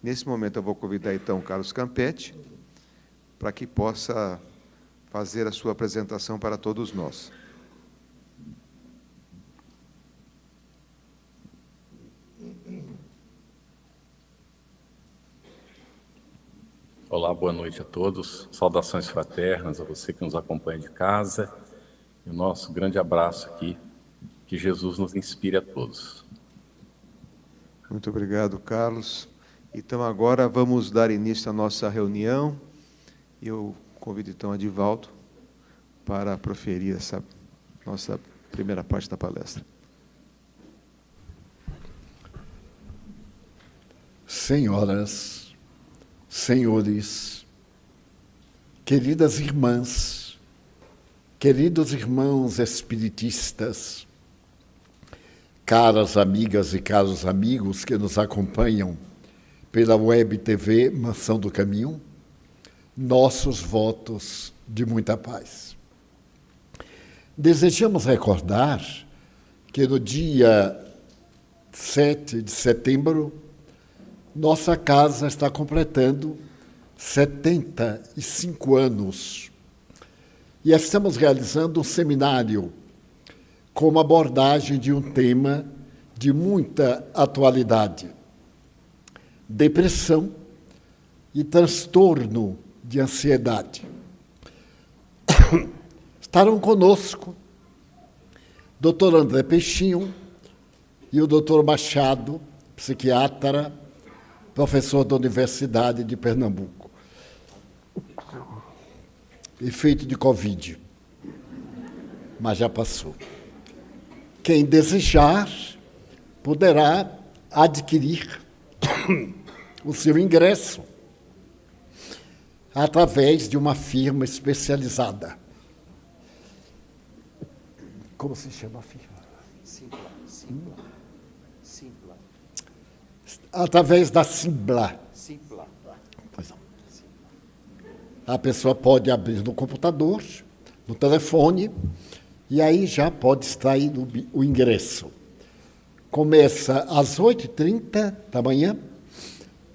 Nesse momento, eu vou convidar, então, o Carlos Campetti, para que possa fazer a sua apresentação para todos nós. Olá, boa noite a todos. Saudações fraternas a você que nos acompanha de casa. E o nosso grande abraço aqui. Que Jesus nos inspire a todos. Muito obrigado, Carlos. Então, agora vamos dar início à nossa reunião. Eu convido, então, a Divaldo para proferir essa nossa primeira parte da palestra. Senhoras, senhores, queridas irmãs, queridos irmãos espiritistas, caras amigas e caros amigos que nos acompanham pela Web TV Mansão do Caminho, nossos votos de muita paz. Desejamos recordar que no dia 7 de setembro, nossa casa está completando 75 anos e estamos realizando um seminário com uma abordagem de um tema de muita atualidade: depressão e transtorno de ansiedade. Estarão conosco o Dr. André Peixinho e o Dr. Machado, psiquiatra, professor da Universidade de Pernambuco. Efeito de Covid, mas já passou. Quem desejar poderá adquirir o seu ingresso através de uma firma especializada. Como se chama a firma? Simpla. Através da Simpla. Pois não. A pessoa pode abrir no computador, no telefone, e aí já pode extrair o ingresso. Começa às 8h30 da manhã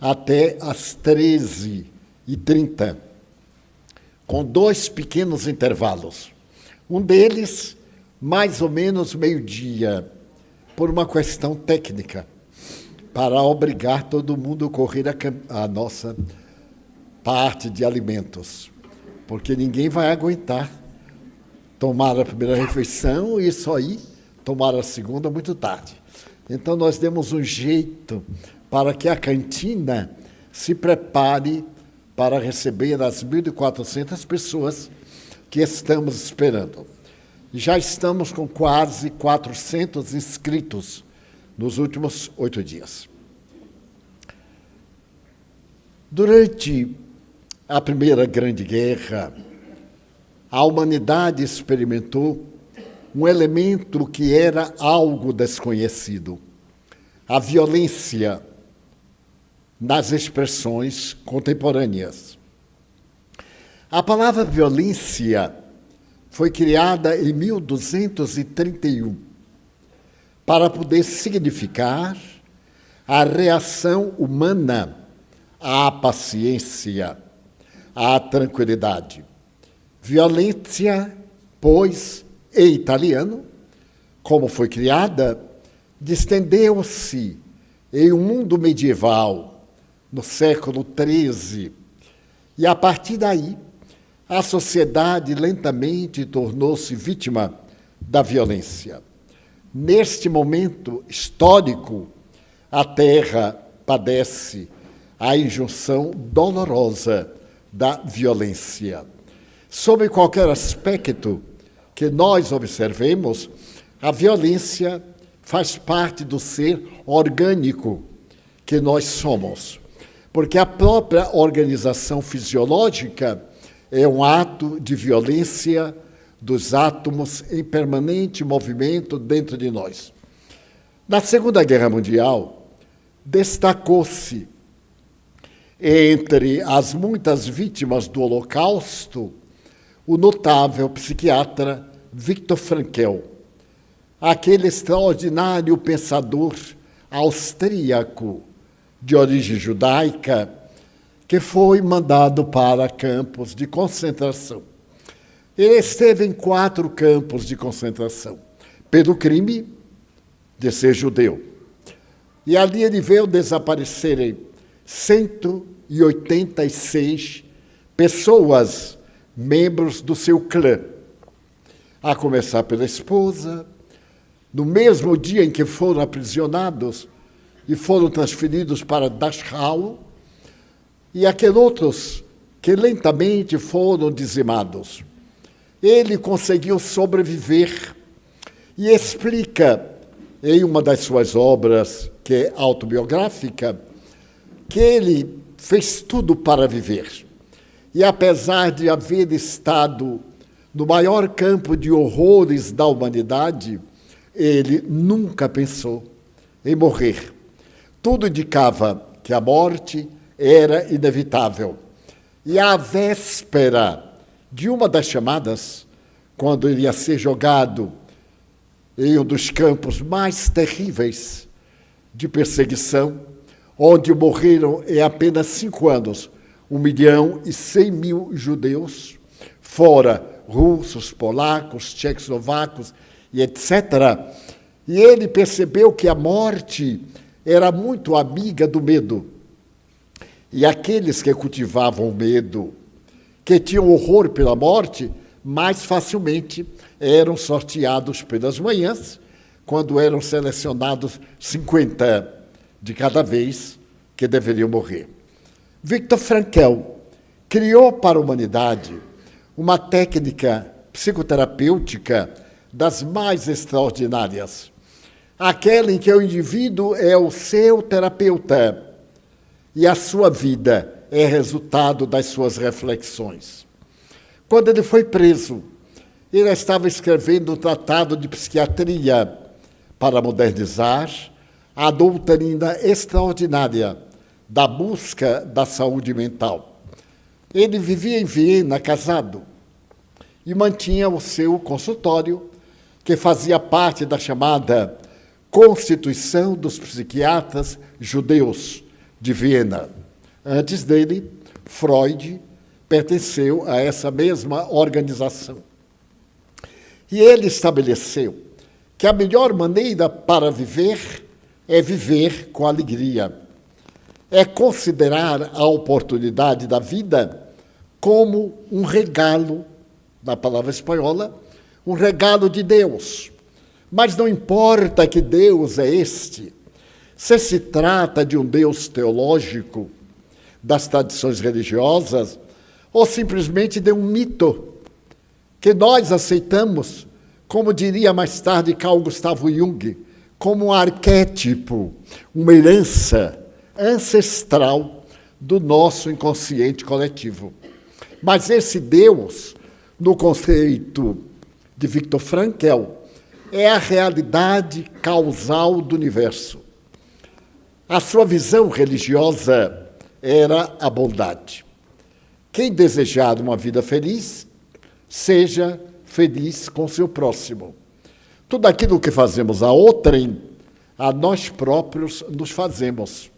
até às 13h30, com 2 pequenos intervalos. Um deles, mais ou menos meio-dia, por uma questão técnica, para obrigar todo mundo a correr a nossa parte de alimentos, porque ninguém vai aguentar tomar a primeira refeição e só ir tomar a segunda muito tarde. Então, nós demos um jeito para que a cantina se prepare para receber as 1.400 pessoas que estamos esperando. Já estamos com quase 400 inscritos nos últimos 8 dias. Durante a Primeira Grande Guerra, a humanidade experimentou um elemento que era algo desconhecido: a violência nas expressões contemporâneas. A palavra violência foi criada em 1231 para poder significar a reação humana à paciência, à tranquilidade. Violência, pois, em italiano, como foi criada, distendeu-se em um mundo medieval, no século XIII, e a partir daí, a sociedade lentamente tornou-se vítima da violência. Neste momento histórico, a Terra padece a injunção dolorosa da violência. Sob qualquer aspecto que nós observemos, a violência faz parte do ser orgânico que nós somos, porque a própria organização fisiológica é um ato de violência dos átomos em permanente movimento dentro de nós. Na Segunda Guerra Mundial, destacou-se entre as muitas vítimas do Holocausto o notável psiquiatra Viktor Frankl, aquele extraordinário pensador austríaco de origem judaica, que foi mandado para campos de concentração. Ele esteve em 4 campos de concentração, pelo crime de ser judeu. E ali ele viu desaparecerem 186 pessoas, membros do seu clã, a começar pela esposa. No mesmo dia em que foram aprisionados e foram transferidos para Dachau, e aqueles outros que lentamente foram dizimados. Ele conseguiu sobreviver e explica em uma das suas obras, que é autobiográfica, que ele fez tudo para viver. E apesar de haver estado no maior campo de horrores da humanidade, ele nunca pensou em morrer. Tudo indicava que a morte era inevitável. E à véspera de uma das chamadas, quando ele ia ser jogado em um dos campos mais terríveis de perseguição, onde morreram em apenas 5 anos 1.100.000 judeus, fora russos, polacos, tchecoslovacos e etc. E ele percebeu que a morte era muito amiga do medo. E aqueles que cultivavam o medo, que tinham horror pela morte, mais facilmente eram sorteados pelas manhãs, quando eram selecionados 50 de cada vez que deveriam morrer. Viktor Frankl criou para a humanidade uma técnica psicoterapêutica das mais extraordinárias, aquela em que o indivíduo é o seu terapeuta e a sua vida é resultado das suas reflexões. Quando ele foi preso, ele estava escrevendo um tratado de psiquiatria para modernizar a doutrina extraordinária da busca da saúde mental. Ele vivia em Viena, casado, e mantinha o seu consultório, que fazia parte da chamada Constituição dos Psiquiatras Judeus de Viena. Antes dele, Freud pertenceu a essa mesma organização. E ele estabeleceu que a melhor maneira para viver é viver com alegria. É considerar a oportunidade da vida como um regalo, na palavra espanhola, um regalo de Deus. Mas não importa que Deus é este, se trata de um Deus teológico, das tradições religiosas, ou simplesmente de um mito que nós aceitamos, como diria mais tarde Carl Gustav Jung, como um arquétipo, uma herança ancestral do nosso inconsciente coletivo. Mas esse Deus, no conceito de Viktor Frankl, é a realidade causal do universo. A sua visão religiosa era a bondade. Quem desejar uma vida feliz, seja feliz com seu próximo. Tudo aquilo que fazemos a outrem, a nós próprios nos fazemos.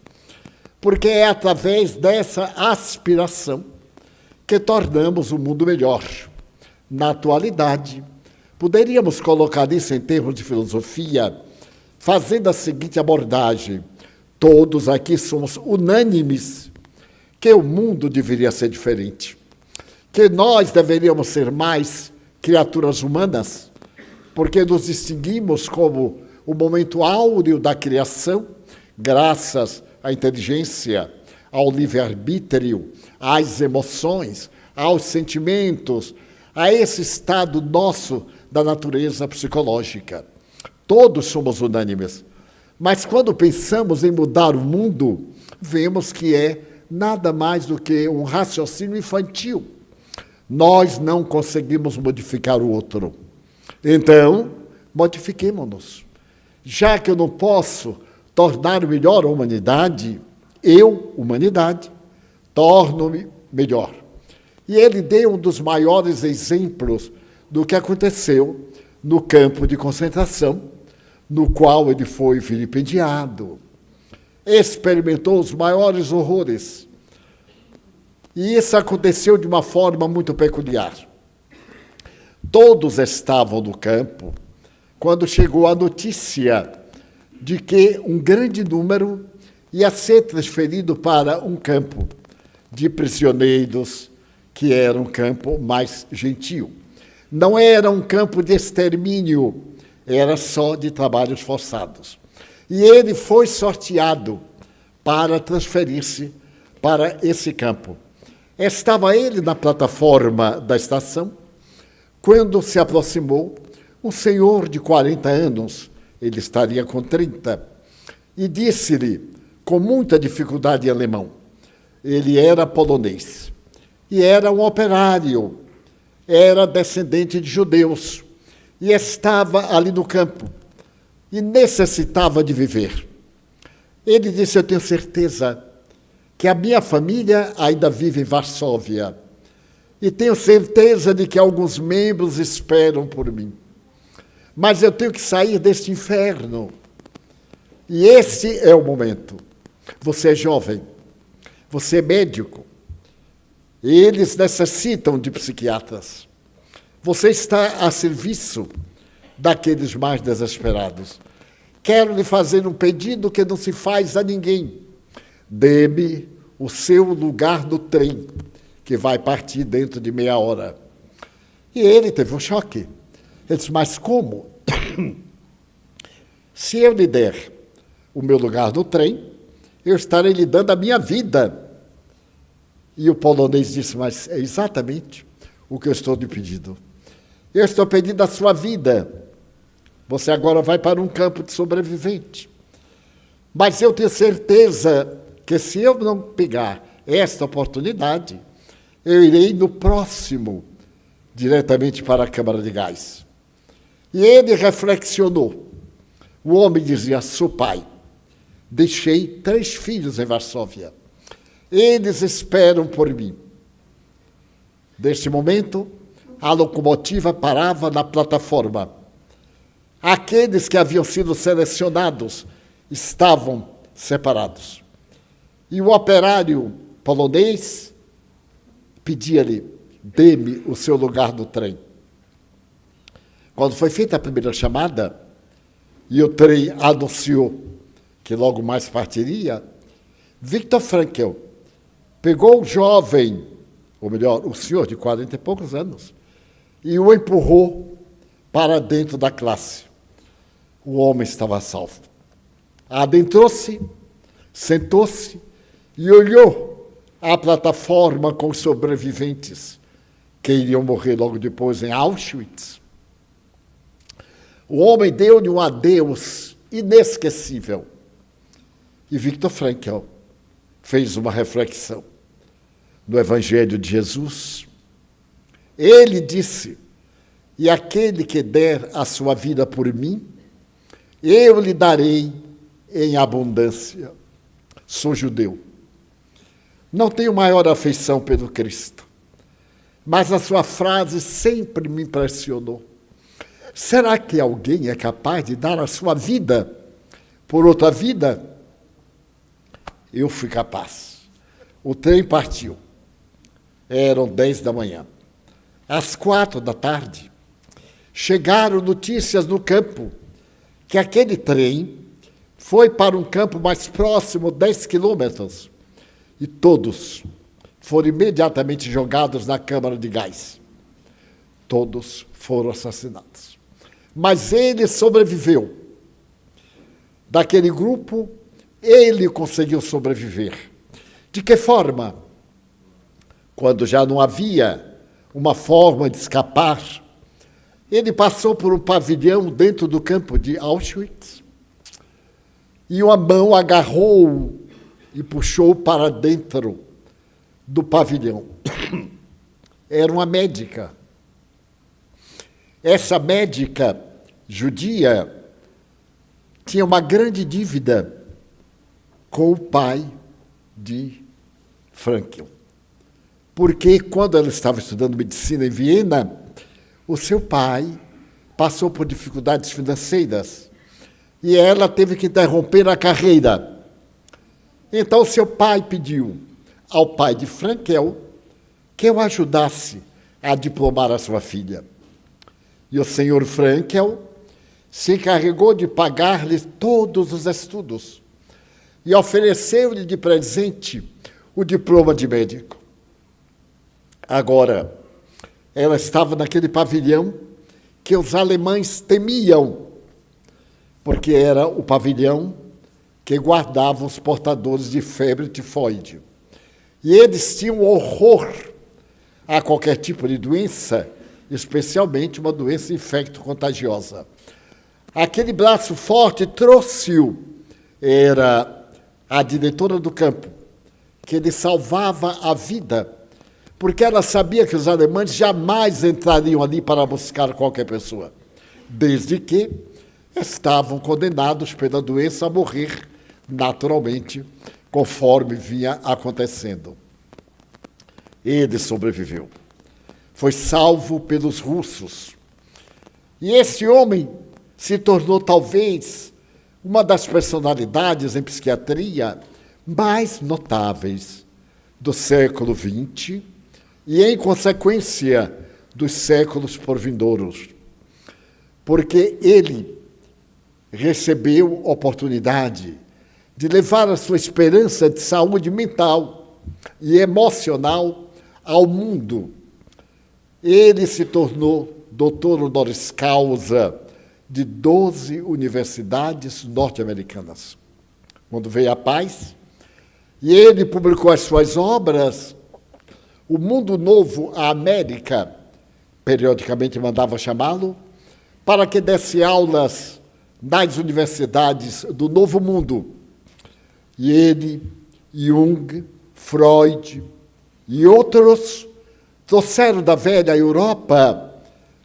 Porque é através dessa aspiração que tornamos o mundo melhor. Na atualidade, poderíamos colocar isso em termos de filosofia, fazendo a seguinte abordagem: todos aqui somos unânimes que o mundo deveria ser diferente, que nós deveríamos ser mais criaturas humanas, porque nos distinguimos como o momento áureo da criação, graças à inteligência, ao livre-arbítrio, às emoções, aos sentimentos, a esse estado nosso da natureza psicológica. Todos somos unânimes. Mas quando pensamos em mudar o mundo, vemos que é nada mais do que um raciocínio infantil. Nós não conseguimos modificar o outro. Então, modifiquemo-nos. Já que eu não posso tornar melhor a humanidade, eu, humanidade, torno-me melhor. E ele deu um dos maiores exemplos do que aconteceu no campo de concentração, no qual ele foi vilipendiado. experimentou os maiores horrores. E isso aconteceu de uma forma muito peculiar. Todos estavam no campo quando chegou a notícia de que um grande número ia ser transferido para um campo de prisioneiros, que era um campo mais gentil. Não era um campo de extermínio, era só de trabalhos forçados. E ele foi sorteado para transferir-se para esse campo. Estava ele na plataforma da estação, quando se aproximou um senhor de 40 anos, ele estaria com 30, e disse-lhe, com muita dificuldade em alemão, ele era polonês, e era um operário, era descendente de judeus, e estava ali no campo, e necessitava de viver. Ele disse, eu tenho certeza que a minha família ainda vive em Varsóvia, e tenho certeza de que alguns membros esperam por mim. Mas eu tenho que sair deste inferno. E esse é o momento. Você é jovem, você é médico, eles necessitam de psiquiatras. Você está a serviço daqueles mais desesperados. Quero lhe fazer um pedido que não se faz a ninguém. Dê-me o seu lugar no trem, que vai partir dentro de meia hora. E ele teve um choque. Ele disse, mas como? Se eu lhe der o meu lugar no trem, eu estarei lhe dando a minha vida. E o polonês disse, mas é exatamente o que eu estou lhe pedindo. Eu estou pedindo a sua vida. Você agora vai para um campo de sobrevivente. Mas eu tenho certeza que se eu não pegar esta oportunidade, eu irei no próximo, diretamente para a Câmara de Gás. E ele reflexionou. O homem dizia, sou pai, deixei 3 filhos em Varsóvia. Eles esperam por mim. Neste momento, a locomotiva parava na plataforma. Aqueles que haviam sido selecionados estavam separados. E o operário polonês pedia-lhe, dê-me o seu lugar no trem. Quando foi feita a primeira chamada, e o trem anunciou que logo mais partiria, Viktor Frankl pegou o jovem, ou melhor, o senhor de 40 e poucos anos, e o empurrou para dentro da classe. O homem estava salvo. Adentrou-se, sentou-se e olhou a plataforma com os sobreviventes que iriam morrer logo depois em Auschwitz. O homem deu-lhe um adeus inesquecível. E Viktor Frankl fez uma reflexão no Evangelho de Jesus. Ele disse, e aquele que der a sua vida por mim, eu lhe darei em abundância. Sou judeu. Não tenho maior afeição pelo Cristo, mas a sua frase sempre me impressionou. Será que alguém é capaz de dar a sua vida por outra vida? Eu fui capaz. O trem partiu. Eram 10 da manhã. Às 4 da tarde, chegaram notícias no campo que aquele trem foi para um campo mais próximo, 10 quilômetros, e todos foram imediatamente jogados na câmara de gás. Todos foram assassinados. Mas ele sobreviveu. Daquele grupo, ele conseguiu sobreviver. De que forma? Quando já não havia uma forma de escapar, ele passou por um pavilhão dentro do campo de Auschwitz e uma mão agarrou e puxou para dentro do pavilhão. Era uma médica. Essa médica judia tinha uma grande dívida com o pai de Frankl. Porque quando ela estava estudando medicina em Viena, o seu pai passou por dificuldades financeiras e ela teve que interromper a carreira Então, seu pai pediu ao pai de Frankel que o ajudasse a diplomar a sua filha. E o senhor Frankel se encarregou de pagar-lhe todos os estudos e ofereceu-lhe de presente o diploma de médico. Agora, ela estava naquele pavilhão que os alemães temiam, porque era o pavilhão que guardava os portadores de febre tifoide. E eles tinham horror a qualquer tipo de doença, especialmente uma doença infecto-contagiosa. Aquele braço forte trouxe-o, era a diretora do campo, que lhe salvava a vida, porque ela sabia que os alemães jamais entrariam ali para buscar qualquer pessoa, desde que estavam condenados pela doença a morrer naturalmente, conforme vinha acontecendo. Ele sobreviveu. Foi salvo pelos russos. E esse homem se tornou, talvez, uma das personalidades em psiquiatria mais notáveis do século XX e, em consequência, dos séculos por vindouros. Porque ele recebeu oportunidade de levar a sua esperança de saúde mental e emocional ao mundo. Ele se tornou doutor honoris causa de 12 universidades norte-americanas. Quando veio a paz, e ele publicou as suas obras, O Mundo Novo, a América, periodicamente mandava chamá-lo, para que desse aulas nas universidades do Novo Mundo. E ele, Jung, Freud e outros trouxeram da velha Europa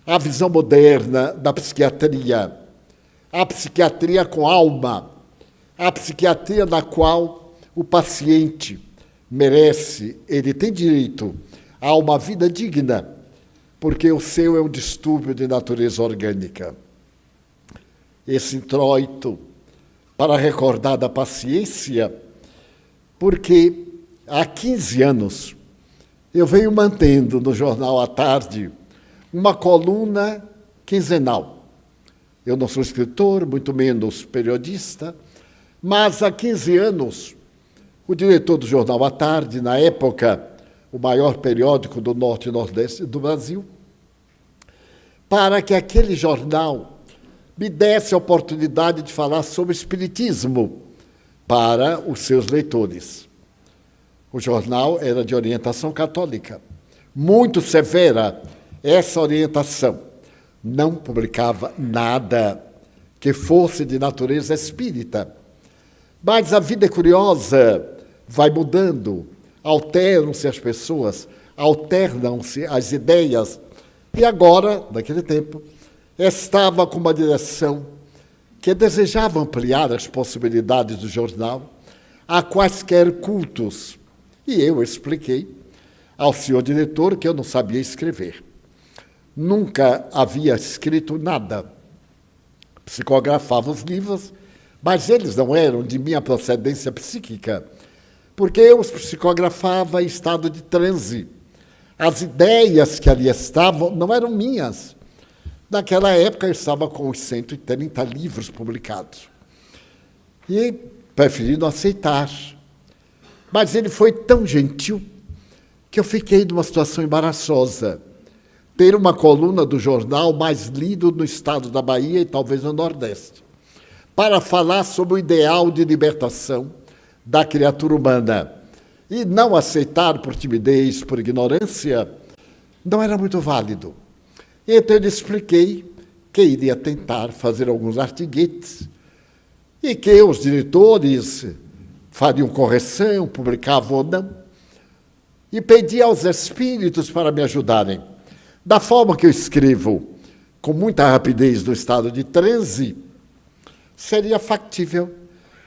a visão moderna da psiquiatria, a psiquiatria com alma, a psiquiatria na qual o paciente merece, ele tem direito a uma vida digna, porque o seu é um distúrbio de natureza orgânica. Esse introito para recordar da paciência, porque há 15 anos eu venho mantendo no Jornal à Tarde uma coluna quinzenal. Eu não sou escritor, muito menos periodista, mas há 15 anos o diretor do Jornal à Tarde, na época o maior periódico do Norte e Nordeste do Brasil, para que aquele jornal me desse a oportunidade de falar sobre espiritismo para os seus leitores. O jornal era de orientação católica, muito severa essa orientação. Não publicava nada que fosse de natureza espírita. Mas a vida é curiosa, vai mudando, alteram-se as pessoas, alternam-se as ideias. E agora, naquele tempo, estava com uma direção que desejava ampliar as possibilidades do jornal a quaisquer cultos. E eu expliquei ao senhor diretor que eu não sabia escrever. Nunca havia escrito nada. Psicografava os livros, mas eles não eram de minha procedência psíquica, porque eu os psicografava em estado de transe. As ideias que ali estavam não eram minhas. Naquela época, eu estava com os 130 livros publicados. E preferi não aceitar. Mas ele foi tão gentil que eu fiquei numa situação embaraçosa. Ter uma coluna do jornal mais lido no estado da Bahia e talvez no Nordeste, para falar sobre o ideal de libertação da criatura humana. E não aceitar por timidez, por ignorância, não era muito válido. Então eu lhe expliquei que iria tentar fazer alguns artiguetes e que os diretores fariam correção, publicavam ou não, e pedi aos espíritos para me ajudarem. Da forma que eu escrevo, com muita rapidez no estado de transe, seria factível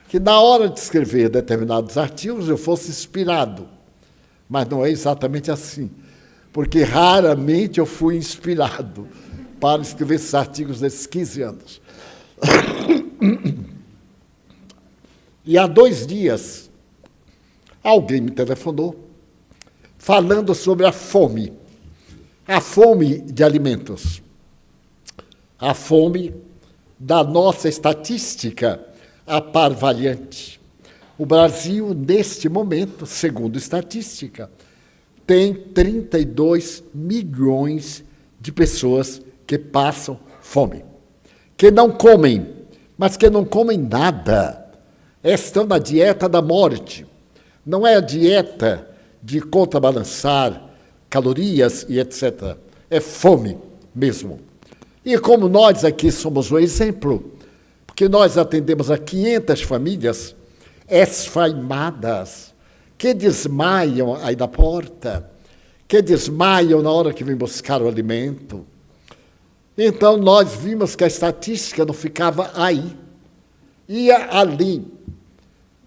que na hora de escrever determinados artigos eu fosse inspirado. Mas não é exatamente assim, porque raramente eu fui inspirado para escrever esses artigos nesses 15 anos. E há 2 dias alguém me telefonou falando sobre a fome de alimentos, a fome da nossa estatística aparvalhante. O Brasil, neste momento, segundo estatística, tem 32 milhões de pessoas que passam fome, que não comem, mas que não comem nada. Estão na dieta da morte. Não é a dieta de contrabalançar calorias e etc. É fome mesmo. E como nós aqui somos um exemplo, porque nós atendemos a 500 famílias esfaimadas, que desmaiam aí na porta, que desmaiam na hora que vem buscar o alimento. Então, nós vimos que a estatística não ficava aí, ia ali.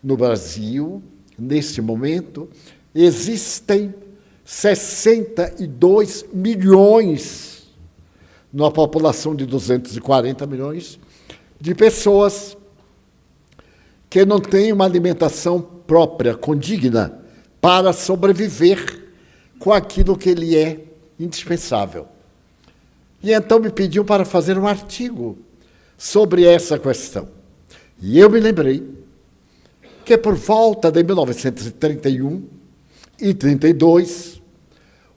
No Brasil, neste momento, existem 62 milhões, numa população de 240 milhões, de pessoas que não têm uma alimentação própria, condigna, para sobreviver com aquilo que lhe é indispensável. E então me pediu para fazer um artigo sobre essa questão. E eu me lembrei que por volta de 1931 e 32,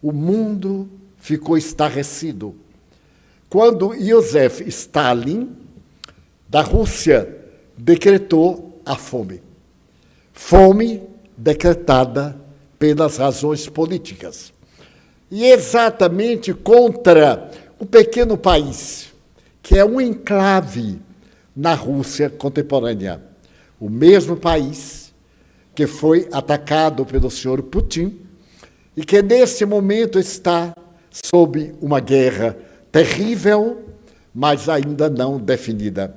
o mundo ficou estarrecido quando Joseph Stalin, da Rússia, decretou a fome. Fome decretada pelas razões políticas. E exatamente contra o pequeno país, que é um enclave na Rússia contemporânea. O mesmo país que foi atacado pelo senhor Putin e que, nesse momento, está sob uma guerra terrível, mas ainda não definida.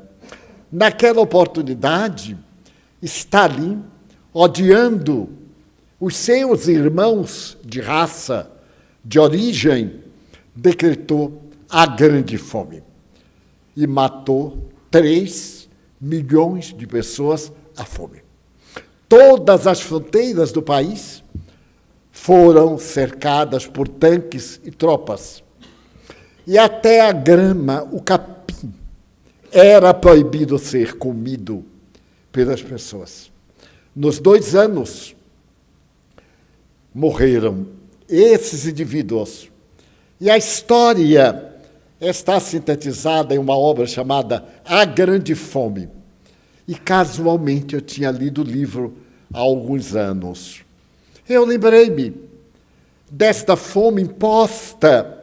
Naquela oportunidade, Stalin, odiando os seus irmãos de raça, de origem, decretou a grande fome e matou 3 milhões de pessoas à fome. Todas as fronteiras do país foram cercadas por tanques e tropas. E até a grama, o capim, era proibido ser comido pelas pessoas. Nos 2 anos, morreram esses indivíduos. E a história está sintetizada em uma obra chamada A Grande Fome. E, casualmente, eu tinha lido o livro há alguns anos. Eu lembrei-me desta fome imposta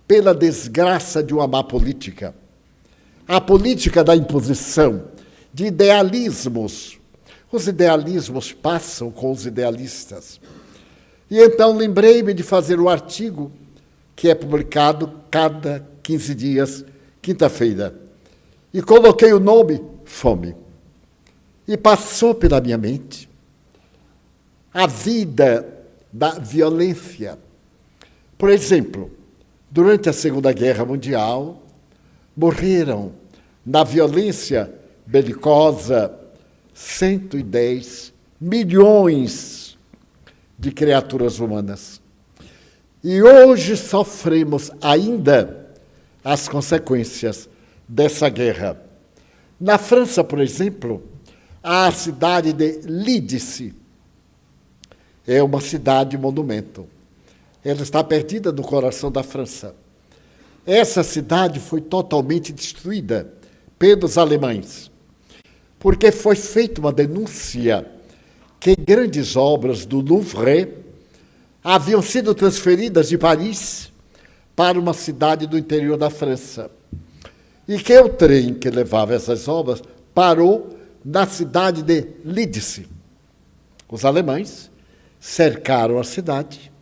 pela desgraça de uma má política. A política da imposição, de idealismos. Os idealismos passam com os idealistas. E então lembrei-me de fazer um artigo que é publicado cada 15 dias, quinta-feira. E coloquei o nome Fome. E passou pela minha mente a vida da violência. Por exemplo, durante a Segunda Guerra Mundial, morreram na violência belicosa 110 milhões de criaturas humanas. E hoje sofremos ainda as consequências dessa guerra. Na França, por exemplo, a cidade de Lídice é uma cidade-monumento. Ela está perdida no coração da França. Essa cidade foi totalmente destruída pelos alemães, porque foi feita uma denúncia que grandes obras do Louvre haviam sido transferidas de Paris para uma cidade do interior da França. E que o trem que levava essas obras parou na cidade de Lídice. Os alemães cercaram a cidade,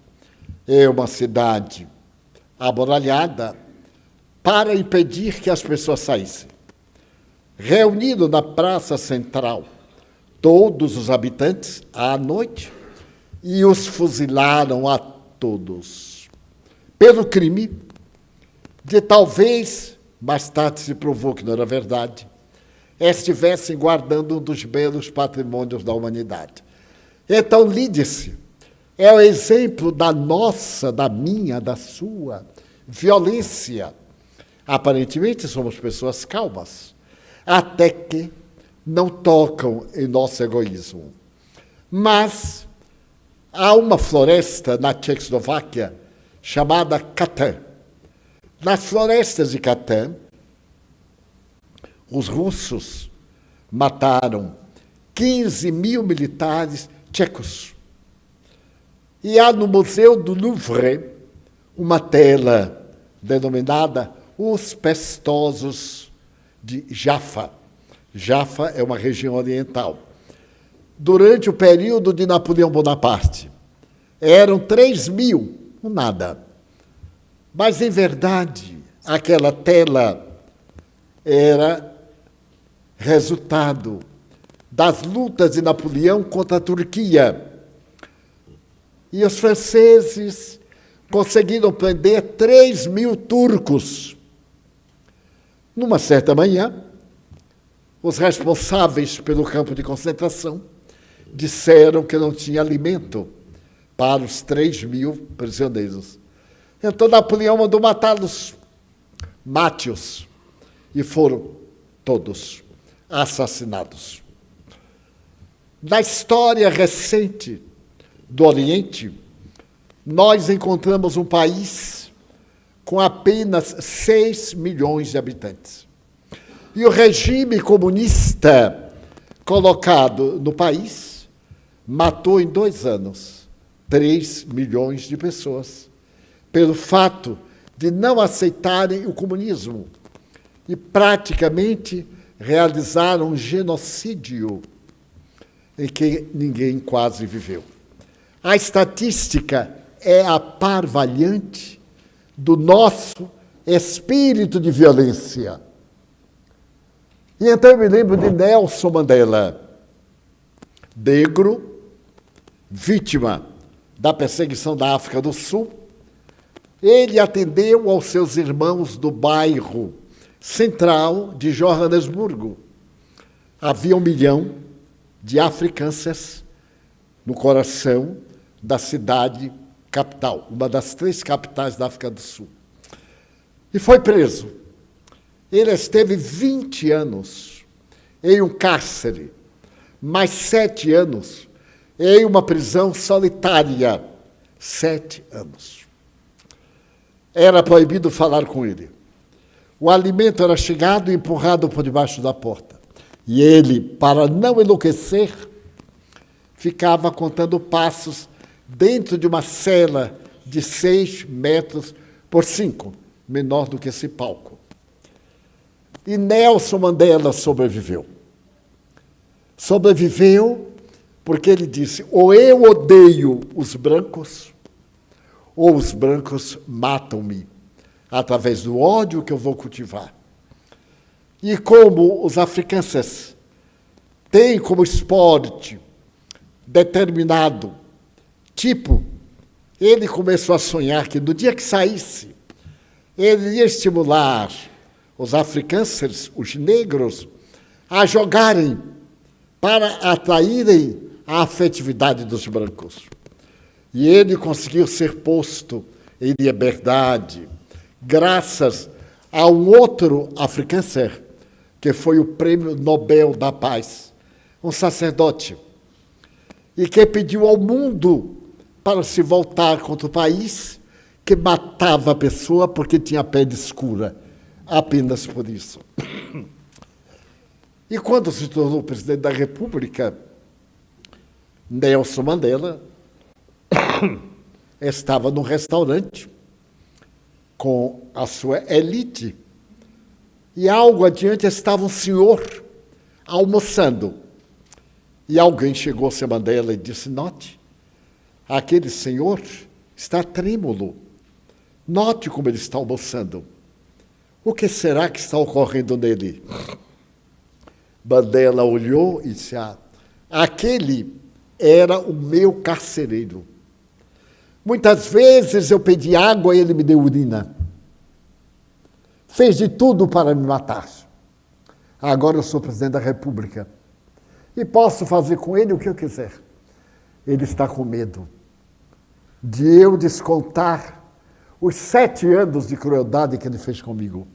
é uma cidade amuralhada, para impedir que as pessoas saíssem. Reunido na praça central, todos os habitantes à noite, e os fuzilaram a todos, pelo crime de talvez, mais tarde se provou que não era verdade, estivessem guardando um dos belos patrimônios da humanidade. Então, Lídice é o exemplo da nossa, da minha, da sua violência. Aparentemente, somos pessoas calmas, até que não tocam em nosso egoísmo. Mas há uma floresta na Tchecoslováquia chamada Katyn. Nas florestas de Katyn, os russos mataram 15 mil militares tchecos. E há no Museu do Louvre uma tela denominada Os Pestosos de Jaffa. Jaffa é uma região oriental. Durante o período de Napoleão Bonaparte, eram 3 mil, nada. Mas, em verdade, aquela tela era resultado das lutas de Napoleão contra a Turquia. E os franceses conseguiram prender 3 mil turcos. Numa certa manhã, os responsáveis pelo campo de concentração disseram que não tinha alimento para os 3 mil prisioneiros. Então Napoleão mandou matá-los, mate-os, e foram todos assassinados. Na história recente do Oriente, nós encontramos um país com apenas 6 milhões de habitantes. E o regime comunista colocado no país matou em 2 anos 3 milhões de pessoas, pelo fato de não aceitarem o comunismo e praticamente realizaram um genocídio em que ninguém quase viveu. A estatística é aparvalhante do nosso espírito de violência. E então eu me lembro de Nelson Mandela, negro, vítima da perseguição da África do Sul. Ele atendeu aos seus irmãos do bairro central de Joanesburgo. Havia 1 milhão de africâncias no coração da cidade capital, uma das 3 capitais da África do Sul. E foi preso. Ele esteve 20 anos em um cárcere, mais 7 anos em uma prisão solitária. 7 anos. Era proibido falar com ele. O alimento era chegado e empurrado por debaixo da porta. E ele, para não enlouquecer, ficava contando passos dentro de uma cela de 6 metros por 5, menor do que esse palco. E Nelson Mandela sobreviveu. Sobreviveu porque ele disse: ou eu odeio os brancos, ou os brancos matam-me, através do ódio que eu vou cultivar. E como os africanos têm como esporte determinado tipo, ele começou a sonhar que no dia que saísse, ele ia estimular os africanos, os negros, a jogarem para atraírem a afetividade dos brancos. E ele conseguiu ser posto em liberdade, graças a um outro africano, que foi o Prêmio Nobel da Paz, um sacerdote, e que pediu ao mundo para se voltar contra o país que matava a pessoa porque tinha pele escura, apenas por isso. E quando se tornou presidente da República, Nelson Mandela estava num restaurante com a sua elite, e algo adiante estava um senhor almoçando. E alguém chegou a Mandela e disse: note, aquele senhor está trêmulo. Note como ele está almoçando. O que será que está ocorrendo nele? Mandela olhou e disse: aquele era o meu carcereiro. Muitas vezes eu pedi água e ele me deu urina. Fez de tudo para me matar. Agora eu sou presidente da República e posso fazer com ele o que eu quiser. ele está com medo de eu descontar os 7 anos de crueldade que ele fez comigo.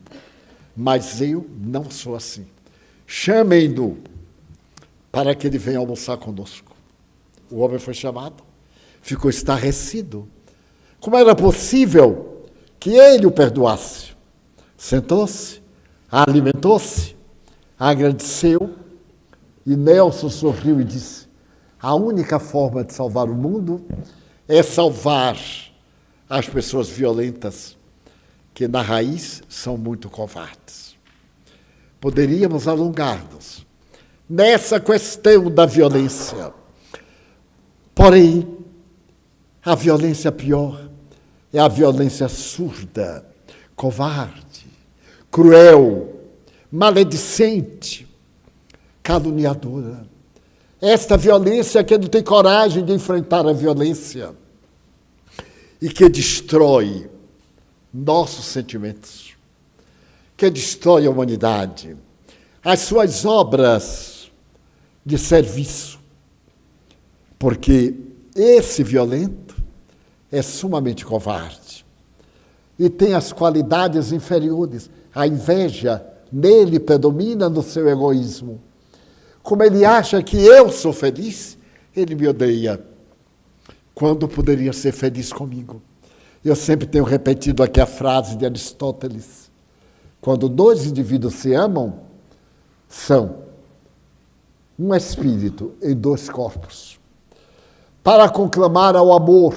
Mas eu não sou assim. Chamem-no para que ele venha almoçar conosco. O homem foi chamado, ficou estarrecido. Como era possível que ele o perdoasse? Sentou-se, alimentou-se, agradeceu, e Nelson sorriu e disse: a única forma de salvar o mundo é salvar as pessoas violentas, que na raiz são muito covardes. Poderíamos alongar-nos nessa questão da violência. Porém, a violência pior é a violência surda, covarde, cruel, maledicente, caluniadora. Esta violência que não tem coragem de enfrentar a violência e que destrói nossos sentimentos, que destrói a humanidade, as suas obras de serviço, porque esse violento é sumamente covarde e tem as qualidades inferiores. A inveja nele predomina no seu egoísmo. Como ele acha que eu sou feliz, ele me odeia, quando poderia ser feliz comigo. Eu sempre tenho repetido aqui a frase de Aristóteles: quando 2 indivíduos se amam, são um espírito em 2 corpos. Para conclamar ao amor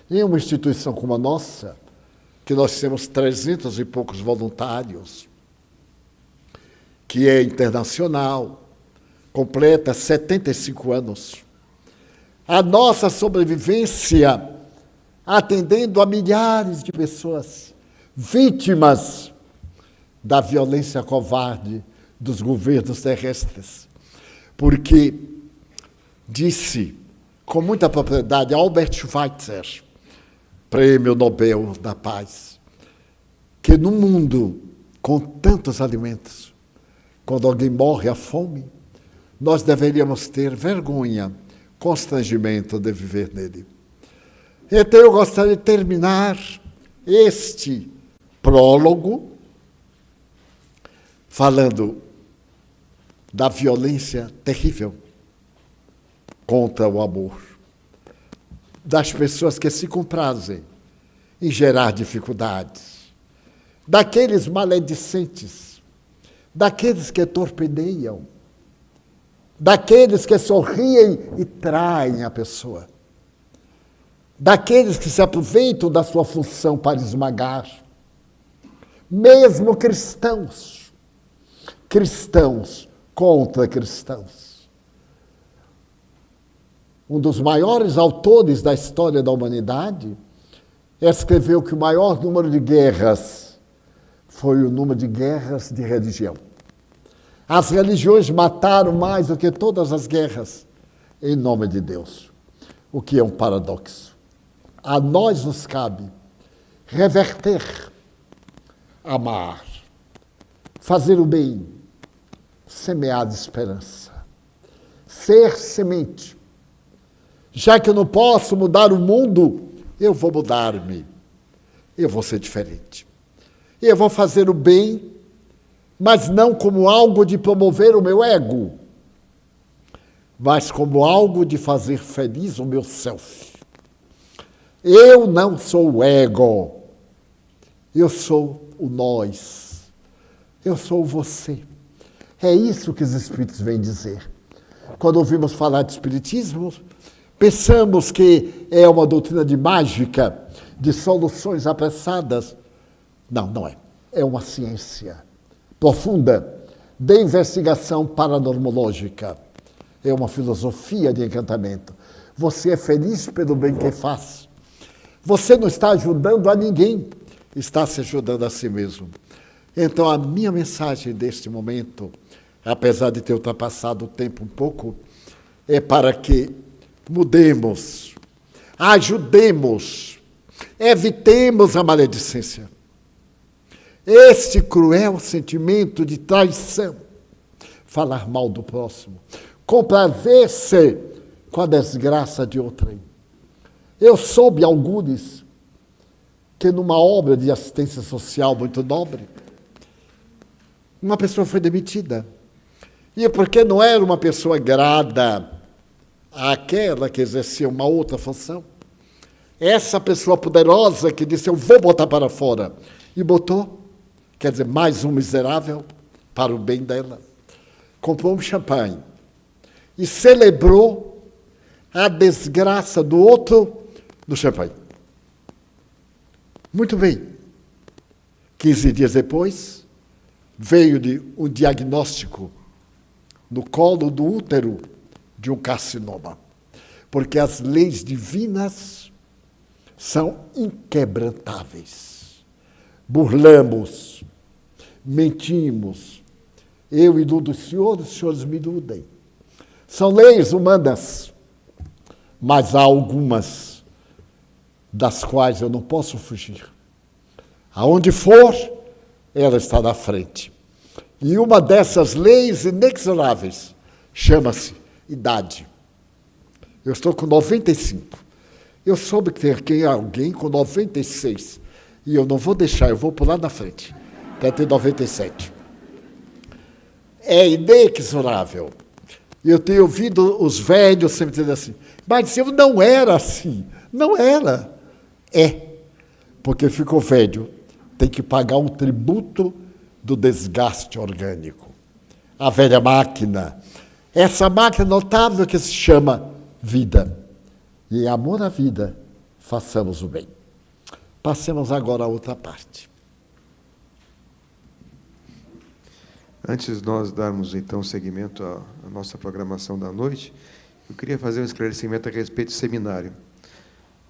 em uma instituição como a nossa, que nós temos 300 e poucos voluntários, que é internacional, completa 75 anos. A nossa sobrevivência, atendendo a milhares de pessoas vítimas da violência covarde dos governos terrestres. Porque disse com muita propriedade Albert Schweitzer, Prêmio Nobel da Paz, que no mundo com tantos alimentos, quando alguém morre à fome, nós deveríamos ter vergonha, constrangimento de viver nele. Então eu gostaria de terminar este prólogo falando da violência terrível contra o amor, das pessoas que se comprazem em gerar dificuldades, daqueles maledicentes, daqueles que torpedeiam, daqueles que sorriem e traem a pessoa, daqueles que se aproveitam da sua função para esmagar, mesmo cristãos contra cristãos. Um dos maiores autores da história da humanidade escreveu que o maior número de guerras foi o número de guerras de religião. As religiões mataram mais do que todas as guerras em nome de Deus, o que é um paradoxo. A nós nos cabe reverter, amar, fazer o bem, semear a esperança, ser semente. Já que eu não posso mudar o mundo, eu vou mudar-me, eu vou ser diferente. Eu vou fazer o bem, mas não como algo de promover o meu ego, mas como algo de fazer feliz o meu self. Eu não sou o ego, eu sou o nós, eu sou o você. É isso que os Espíritos vêm dizer. Quando ouvimos falar de Espiritismo, pensamos que é uma doutrina de mágica, de soluções apressadas. Não, não é. É uma ciência profunda de investigação paranormológica. É uma filosofia de encantamento. Você é feliz pelo bem que faz. Você não está ajudando a ninguém, está se ajudando a si mesmo. Então, a minha mensagem deste momento, apesar de ter ultrapassado o tempo um pouco, é para que mudemos, ajudemos, evitemos a maledicência. Este cruel sentimento de traição, falar mal do próximo, comprazer-se com a desgraça de outrem. Eu soube, algures, que numa obra de assistência social muito nobre, uma pessoa foi demitida. E porque não era uma pessoa grada àquela que exercia uma outra função. Essa pessoa poderosa que disse, eu vou botar para fora. E botou, quer dizer, mais um miserável, para o bem dela. Comprou um champanhe e celebrou a desgraça do outro no champanhe. Muito bem. 15 dias depois, veio-lhe um diagnóstico no colo do útero de um carcinoma. Porque as leis divinas são inquebrantáveis. Burlamos, mentimos. Eu iludo os senhores me iludem. São leis humanas, mas há algumas das quais eu não posso fugir. Aonde for, ela está na frente. E uma dessas leis inexoráveis chama-se idade. Eu estou com 95. Eu soube que tem alguém com 96. E eu não vou deixar, eu vou pular na frente. Até ter 97. É inexorável. Eu tenho ouvido os velhos sempre dizendo assim, mas eu não era assim. Não era. É. Porque ficou velho. Tem que pagar um tributo do desgaste orgânico. A velha máquina. Essa máquina notável que se chama vida. E em amor à vida, façamos o bem. Passemos agora à outra parte. Antes de nós darmos, então, seguimento à nossa programação da noite, eu queria fazer um esclarecimento a respeito do seminário.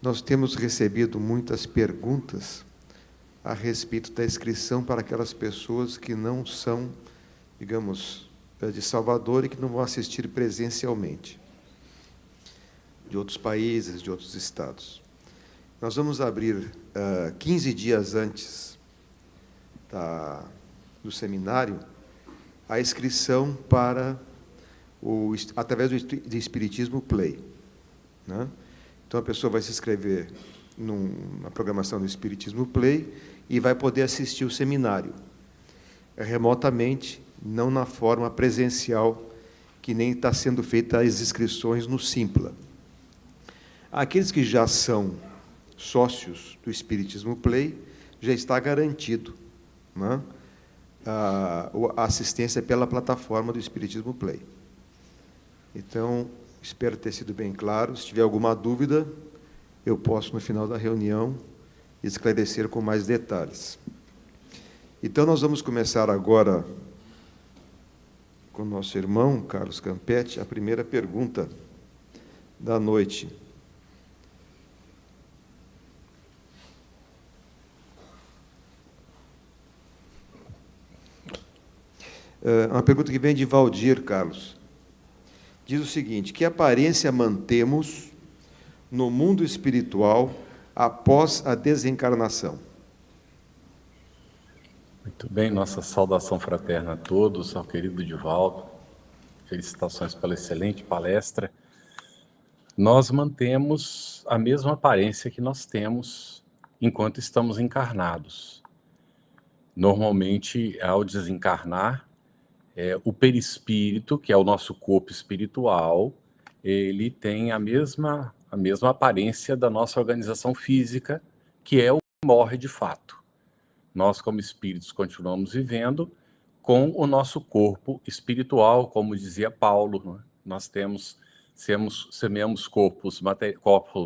Nós temos recebido muitas perguntas a respeito da inscrição para aquelas pessoas que não são, digamos, de Salvador e que não vão assistir presencialmente, de outros países, de outros estados. Nós vamos abrir 15 dias antes do seminário a inscrição para através do Espiritismo Play, né? Então, a pessoa vai se inscrever na programação do Espiritismo Play e vai poder assistir o seminário remotamente, não na forma presencial, que nem está sendo feita as inscrições no Simpla. Aqueles que já são sócios do Espiritismo Play, já está garantido, né, a assistência pela plataforma do Espiritismo Play. Então, espero ter sido bem claro. Se tiver alguma dúvida, eu posso, no final da reunião, esclarecer com mais detalhes. Então, nós vamos começar agora com o nosso irmão, Carlos Campetti, a primeira pergunta da noite. Uma pergunta que vem de Valdir, Carlos. Diz o seguinte: que aparência mantemos no mundo espiritual após a desencarnação? Muito bem, nossa saudação fraterna a todos, ao querido Divaldo. Felicitações pela excelente palestra. Nós mantemos a mesma aparência que nós temos enquanto estamos encarnados. Normalmente, ao desencarnar, o perispírito, que é o nosso corpo espiritual, ele tem a mesma aparência da nossa organização física, que é o que morre de fato. Nós, como espíritos, continuamos vivendo com o nosso corpo espiritual, como dizia Paulo, né? Nós semeamos corpos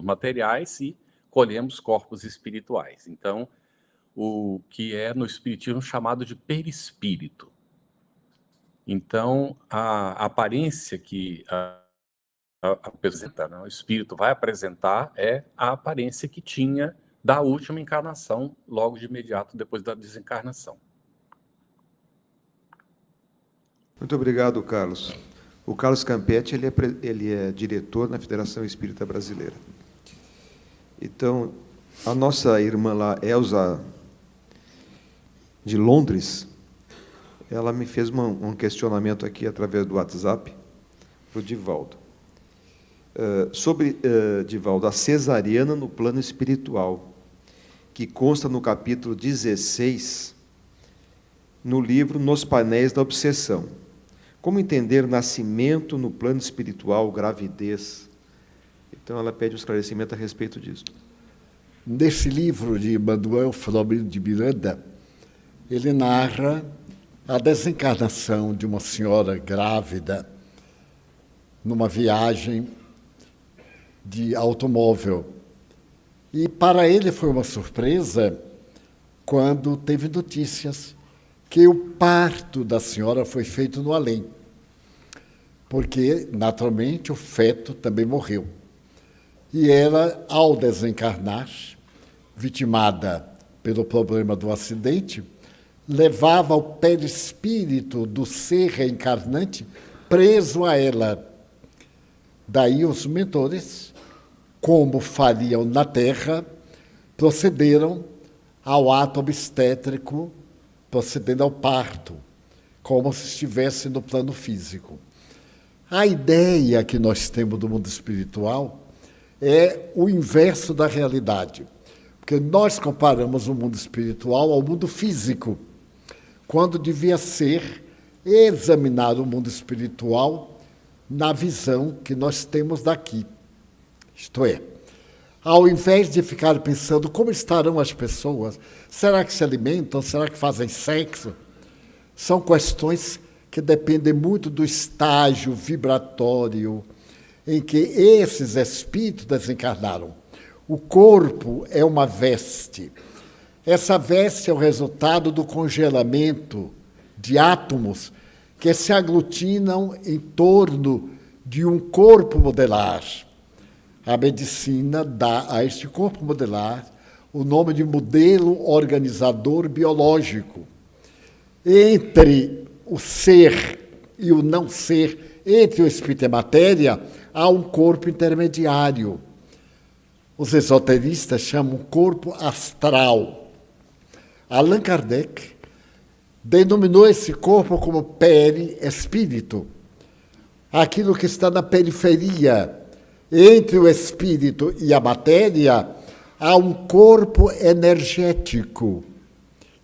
materiais e colhemos corpos espirituais. Então, o que é no espiritismo chamado de perispírito. Então, a aparência que apresenta, né, o espírito vai apresentar é a aparência que tinha da última encarnação, logo de imediato depois da desencarnação. Muito obrigado, Carlos. O Carlos Campetti, ele é diretor na Federação Espírita Brasileira. Então, a nossa irmã lá, Elza, de Londres, ela me fez um questionamento aqui através do WhatsApp, para o Divaldo. Sobre, Divaldo, a cesariana no plano espiritual, que consta no capítulo 16, no livro Nos Painéis da Obsessão. Como entender nascimento no plano espiritual, gravidez? Então, ela pede um esclarecimento a respeito disso. Nesse livro de Manuel Filomeno de Miranda, ele narra a desencarnação de uma senhora grávida numa viagem de automóvel. E para ele foi uma surpresa quando teve notícias que o parto da senhora foi feito no além, porque, naturalmente, o feto também morreu. E ela, ao desencarnar, vitimada pelo problema do acidente, levava o perispírito do ser reencarnante preso a ela. Daí os mentores, como fariam na Terra, procederam ao ato obstétrico, procedendo ao parto, como se estivesse no plano físico. A ideia que nós temos do mundo espiritual é o inverso da realidade, porque nós comparamos o mundo espiritual ao mundo físico, quando devia ser examinar o mundo espiritual na visão que nós temos daqui. Isto é, ao invés de ficar pensando como estarão as pessoas, será que se alimentam, será que fazem sexo? São questões que dependem muito do estágio vibratório em que esses espíritos desencarnaram. O corpo é uma veste. Essa veste é o resultado do congelamento de átomos que se aglutinam em torno de um corpo modelar. A medicina dá a este corpo modelar o nome de modelo organizador biológico. Entre o ser e o não ser, entre o espírito e a matéria, há um corpo intermediário. Os esoteristas chamam corpo astral. Allan Kardec denominou esse corpo como perispírito, aquilo que está na periferia. Entre o espírito e a matéria, há um corpo energético,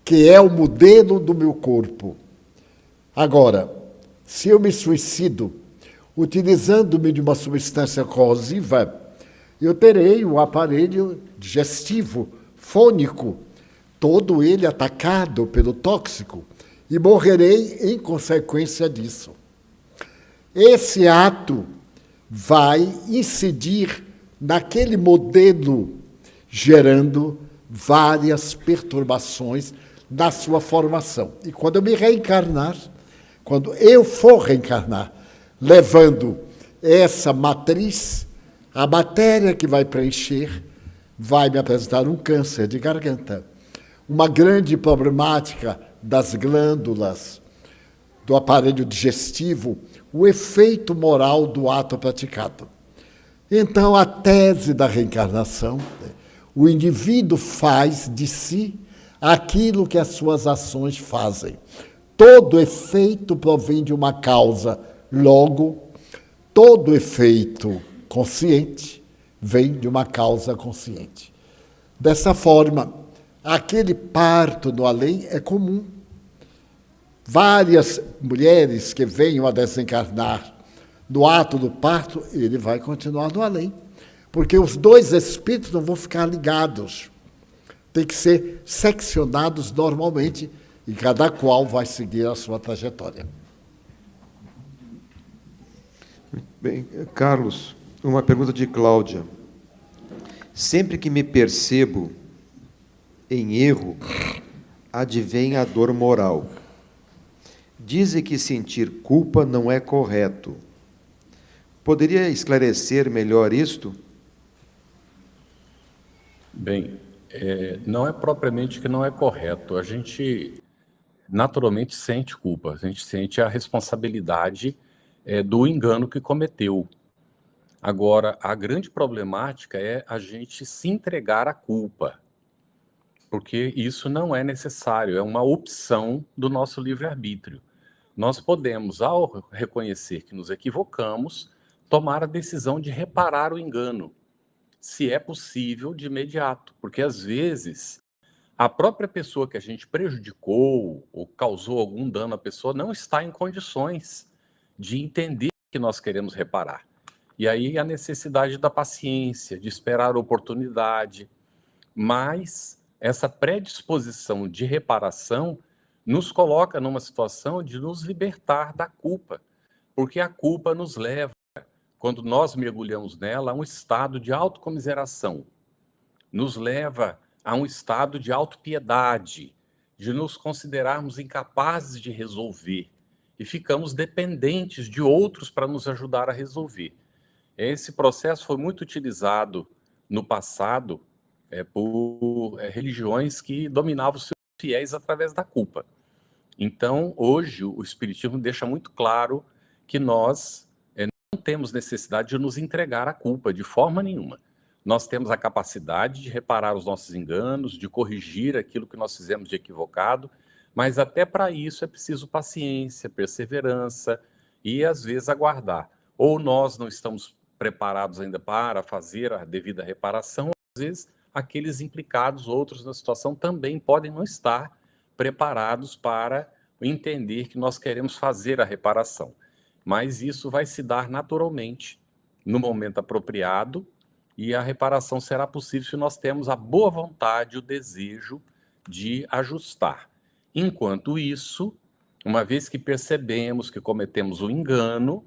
que é o modelo do meu corpo. Agora, se eu me suicido, utilizando-me de uma substância corrosiva, eu terei um aparelho digestivo, fônico, todo ele atacado pelo tóxico, e morrerei em consequência disso. Esse ato vai incidir naquele modelo, gerando várias perturbações na sua formação. E quando eu me reencarnar, quando eu for reencarnar, levando essa matriz, a matéria que vai preencher vai me apresentar um câncer de garganta, uma grande problemática das glândulas, do aparelho digestivo, o efeito moral do ato praticado. Então, a tese da reencarnação, o indivíduo faz de si aquilo que as suas ações fazem. Todo efeito provém de uma causa, logo, todo efeito consciente vem de uma causa consciente. Dessa forma, aquele parto no além é comum. Várias mulheres que venham a desencarnar no ato do parto, ele vai continuar no além, porque os dois espíritos não vão ficar ligados. Tem que ser seccionados normalmente e cada qual vai seguir a sua trajetória. Bem, Carlos, uma pergunta de Cláudia. Sempre que me percebo em erro, advém a dor moral. Dizem que sentir culpa não é correto. Poderia esclarecer melhor isto? Bem, não é propriamente que não é correto. A gente naturalmente sente culpa, a gente sente a responsabilidade do engano que cometeu. Agora, a grande problemática é a gente se entregar à culpa, porque isso não é necessário, é uma opção do nosso livre-arbítrio. Nós podemos, ao reconhecer que nos equivocamos, tomar a decisão de reparar o engano, se é possível de imediato, porque às vezes a própria pessoa que a gente prejudicou ou causou algum dano à pessoa não está em condições de entender que nós queremos reparar. E aí a necessidade da paciência, de esperar a oportunidade, mas essa predisposição de reparação nos coloca numa situação de nos libertar da culpa, porque a culpa nos leva, quando nós mergulhamos nela, a um estado de autocomiseração, nos leva a um estado de autopiedade, de nos considerarmos incapazes de resolver e ficamos dependentes de outros para nos ajudar a resolver. Esse processo foi muito utilizado no passado por religiões que dominavam os seus fiéis através da culpa. Então, hoje, o Espiritismo deixa muito claro que nós não temos necessidade de nos entregar à culpa de forma nenhuma. Nós temos a capacidade de reparar os nossos enganos, de corrigir aquilo que nós fizemos de equivocado, mas até para isso é preciso paciência, perseverança e, às vezes, aguardar. Ou nós não estamos preparados ainda para fazer a devida reparação, às vezes, aqueles implicados, outros na situação, também podem não estar preparados para entender que nós queremos fazer a reparação. Mas isso vai se dar naturalmente, no momento apropriado, e a reparação será possível se nós temos a boa vontade, o desejo de ajustar. Enquanto isso, uma vez que percebemos que cometemos um engano,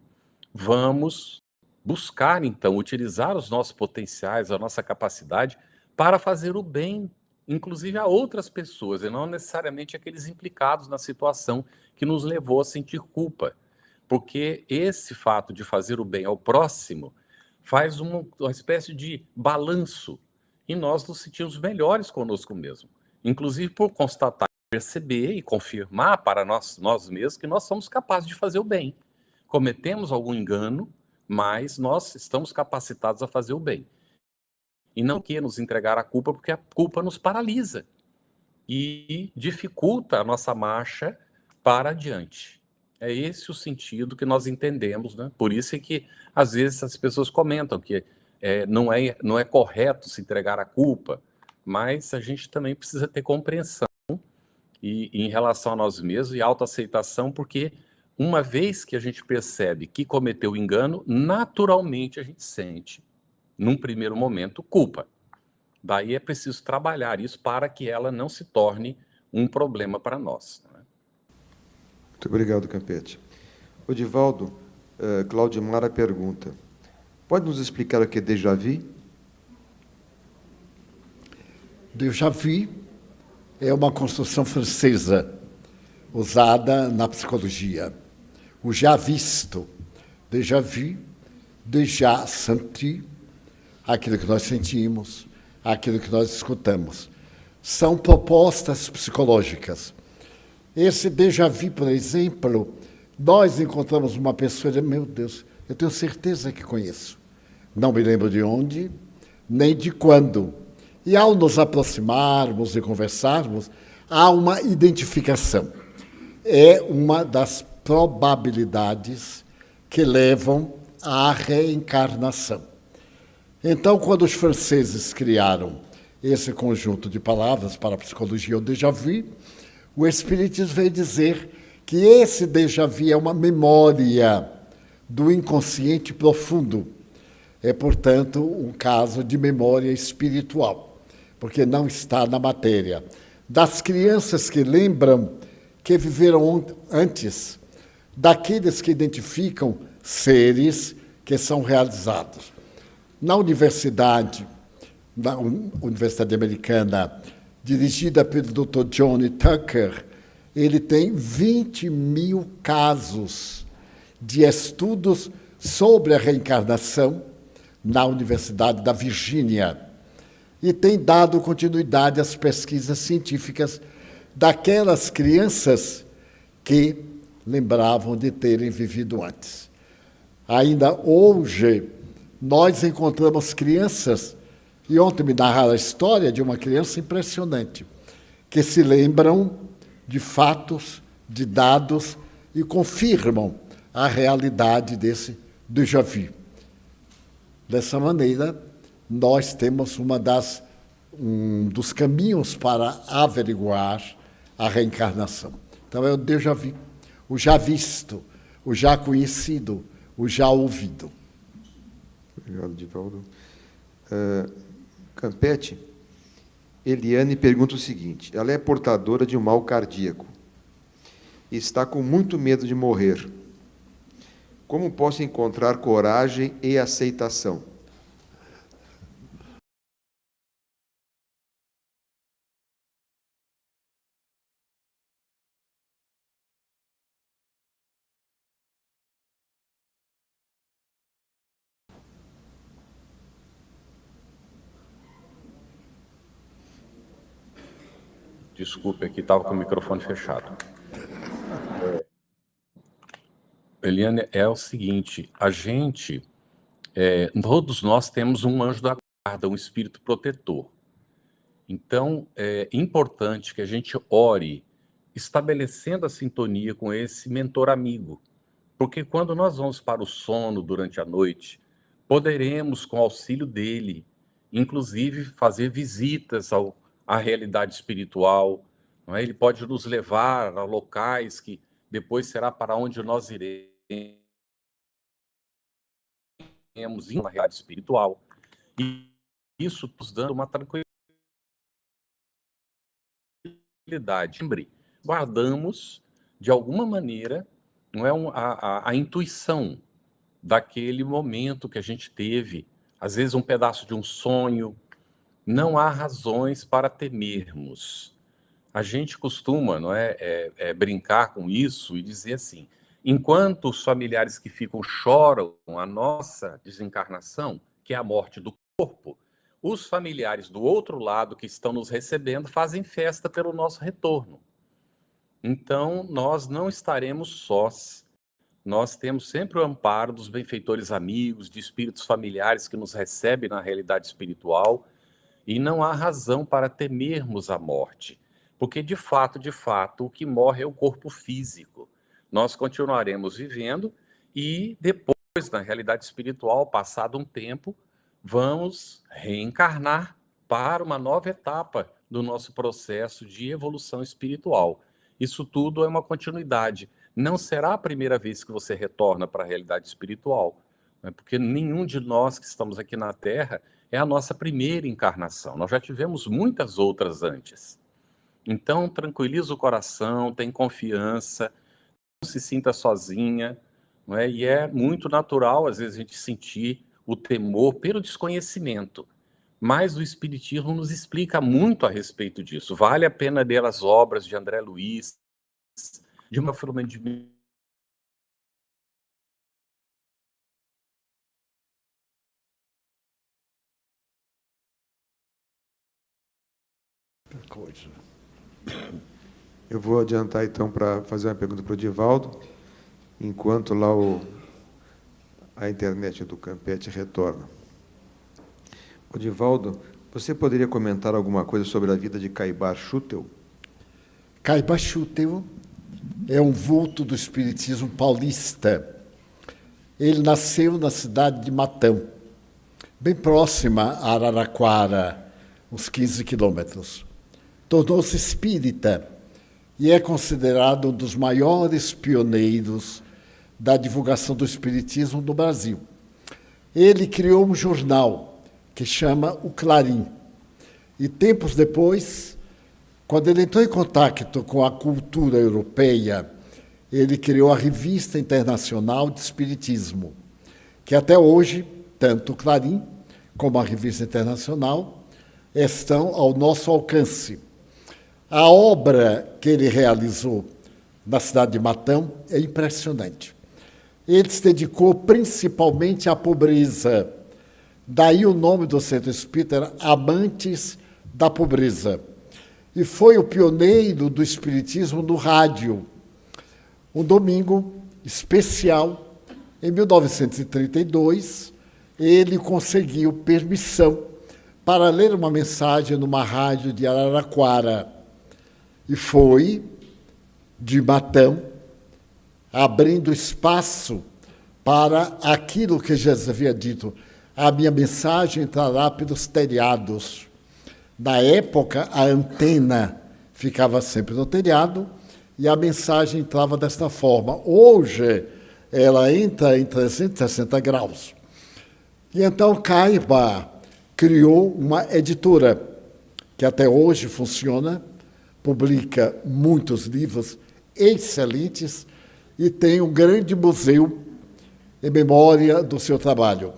vamos buscar, então, utilizar os nossos potenciais, a nossa capacidade para fazer o bem, inclusive a outras pessoas, e não necessariamente aqueles implicados na situação que nos levou a sentir culpa. Porque esse fato de fazer o bem ao próximo faz uma espécie de balanço e nós nos sentimos melhores conosco mesmo. Inclusive por constatar, perceber e confirmar para nós mesmos que nós somos capazes de fazer o bem. Cometemos algum engano, mas nós estamos capacitados a fazer o bem. E não que nos entregar a culpa, porque a culpa nos paralisa e dificulta a nossa marcha para adiante. É esse o sentido que nós entendemos, né? Por isso é que, às vezes, as pessoas comentam que não é correto se entregar a culpa, mas a gente também precisa ter compreensão em relação a nós mesmos e autoaceitação, porque uma vez que a gente percebe que cometeu engano, naturalmente a gente sente, num primeiro momento, culpa. Daí é preciso trabalhar isso para que ela não se torne um problema para nós. Muito obrigado, Campete. O Divaldo, Claudimara pergunta, pode nos explicar o que é déjà vu? Déjà vu é uma construção francesa usada na psicologia. O já visto, déjà vu, déjà senti, aquilo que nós sentimos, aquilo que nós escutamos. São propostas psicológicas. Esse déjà vu, por exemplo, nós encontramos uma pessoa e dizemos, meu Deus, eu tenho certeza que conheço. Não me lembro de onde, nem de quando. E ao nos aproximarmos e conversarmos, há uma identificação. É uma das probabilidades que levam à reencarnação. Então, quando os franceses criaram esse conjunto de palavras para a psicologia, o déjà vu, o Espiritismo veio dizer que esse déjà vu é uma memória do inconsciente profundo. É, portanto, um caso de memória espiritual, porque não está na matéria. Das crianças que lembram que viveram antes, daqueles que identificam seres que são realizados. Na universidade americana, dirigida pelo Dr. Johnny Tucker, ele tem 20 mil casos de estudos sobre a reencarnação na Universidade da Virgínia e tem dado continuidade às pesquisas científicas daquelas crianças que lembravam de terem vivido antes. Ainda hoje, nós encontramos crianças, e ontem me narraram a história de uma criança impressionante, que se lembram de fatos, de dados, e confirmam a realidade desse déjà vu. Dessa maneira, nós temos um dos caminhos para averiguar a reencarnação. Então, é o déjà vu, o já visto, o já conhecido, o já ouvido. Obrigado, Divaldo. Campetti, Eliane pergunta o seguinte: ela é portadora de um mal cardíaco e está com muito medo de morrer. Como posso encontrar coragem e aceitação? Desculpe, aqui estava com o microfone fechado. Eliane, é o seguinte, todos nós temos um anjo da guarda, um espírito protetor. Então, é importante que a gente ore, estabelecendo a sintonia com esse mentor amigo. Porque quando nós vamos para o sono durante a noite, poderemos, com o auxílio dele, inclusive fazer visitas à realidade espiritual. Não é? Ele pode nos levar a locais que depois será para onde nós iremos ir na realidade espiritual. E isso nos dando uma tranquilidade. Guardamos, de alguma maneira, não é a intuição daquele momento que a gente teve, às vezes um pedaço de um sonho. Não há razões para temermos. A gente costuma, não brincar com isso e dizer assim: enquanto os familiares que ficam choram a nossa desencarnação, que é a morte do corpo, os familiares do outro lado que estão nos recebendo fazem festa pelo nosso retorno. Então, nós não estaremos sós. Nós temos sempre o amparo dos benfeitores amigos, de espíritos familiares que nos recebem na realidade espiritual, e não há razão para temermos a morte, porque de fato, o que morre é o corpo físico. Nós continuaremos vivendo e depois, na realidade espiritual, passado um tempo, vamos reencarnar para uma nova etapa do nosso processo de evolução espiritual. Isso tudo é uma continuidade. Não será a primeira vez que você retorna para a realidade espiritual, né? Porque nenhum de nós que estamos aqui na Terra é a nossa primeira encarnação. Nós já tivemos muitas outras antes. Então, tranquiliza o coração, tem confiança, não se sinta sozinha, não é? E é muito natural, às vezes, a gente sentir o temor pelo desconhecimento. Mas o Espiritismo nos explica muito a respeito disso. Vale a pena ler as obras de André Luiz, de uma forma de... Eu vou adiantar, então, para fazer uma pergunta para o Divaldo, enquanto lá a internet do Campetti retorna. O Divaldo, você poderia comentar alguma coisa sobre a vida de Caibar Schutel? Caibar Schutel é um vulto do espiritismo paulista. Ele nasceu na cidade de Matão, bem próxima a Araraquara, uns 15 quilômetros. Tornou-se espírita e é considerado um dos maiores pioneiros da divulgação do espiritismo no Brasil. Ele criou um jornal que chama O Clarim. E tempos depois, quando ele entrou em contato com a cultura europeia, ele criou a Revista Internacional de Espiritismo, que até hoje, tanto o Clarim como a Revista Internacional estão ao nosso alcance. A obra que ele realizou na cidade de Matão é impressionante. Ele se dedicou principalmente à pobreza. Daí o nome do Centro Espírita era Amantes da Pobreza. E foi o pioneiro do espiritismo no rádio. Um domingo especial, em 1932, ele conseguiu permissão para ler uma mensagem numa rádio de Araraquara. E foi de Matão, abrindo espaço para aquilo que Jesus havia dito: a minha mensagem entrará pelos telhados. Na época, a antena ficava sempre no telhado e a mensagem entrava desta forma. Hoje, ela entra em 360 graus. E então Caiba criou uma editora que até hoje funciona, publica muitos livros excelentes e tem um grande museu em memória do seu trabalho.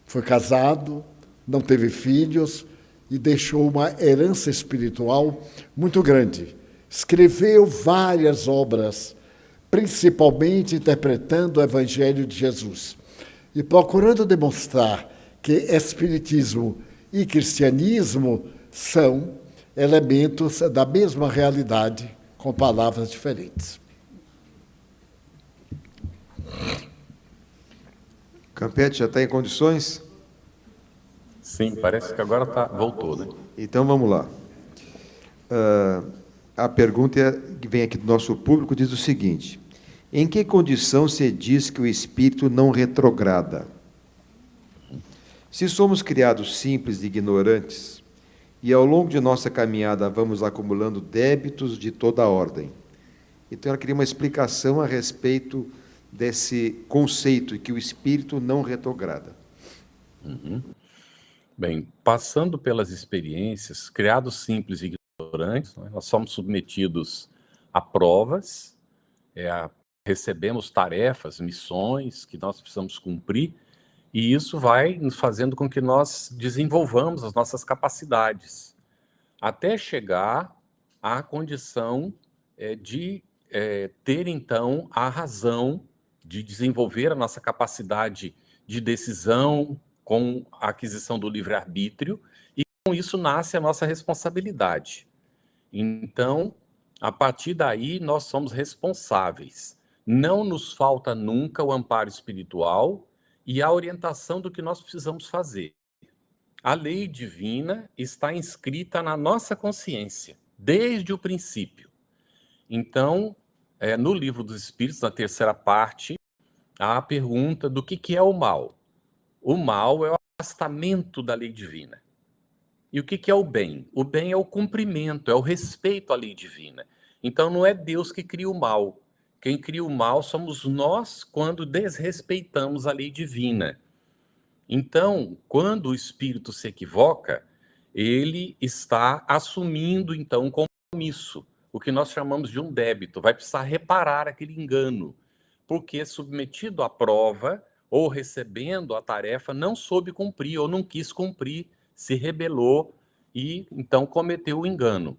Foi casado, não teve filhos e deixou uma herança espiritual muito grande. Escreveu várias obras, principalmente interpretando o Evangelho de Jesus e procurando demonstrar que espiritismo e cristianismo são elementos da mesma realidade, com palavras diferentes. Campetti já está em condições? Sim, parece que agora voltou, né? Então vamos lá. A pergunta que vem aqui do nosso público diz o seguinte: em que condição se diz que o espírito não retrograda? Se somos criados simples e ignorantes, e ao longo de nossa caminhada vamos acumulando débitos de toda ordem. Então, ela queria uma explicação a respeito desse conceito de que o espírito não retrograda. Bem, passando pelas experiências, criados simples e ignorantes, nós somos submetidos a provas, recebemos tarefas, missões que nós precisamos cumprir, e isso vai nos fazendo com que nós desenvolvamos as nossas capacidades, até chegar à condição de ter, então, a razão de desenvolver a nossa capacidade de decisão com a aquisição do livre-arbítrio, e com isso nasce a nossa responsabilidade. Então, a partir daí, nós somos responsáveis. Não nos falta nunca o amparo espiritual e a orientação do que nós precisamos fazer. A lei divina está inscrita na nossa consciência, desde o princípio. Então, no Livro dos Espíritos, na terceira parte, há a pergunta do que é o mal. O mal é o afastamento da lei divina. E o que é o bem? O bem é o cumprimento, é o respeito à lei divina. Então, não é Deus que cria o mal. Quem cria o mal somos nós quando desrespeitamos a lei divina. Então, quando o espírito se equivoca, ele está assumindo, então, um compromisso, o que nós chamamos de um débito. Vai precisar reparar aquele engano, porque submetido à prova ou recebendo a tarefa, não soube cumprir ou não quis cumprir, se rebelou e, então, cometeu o engano.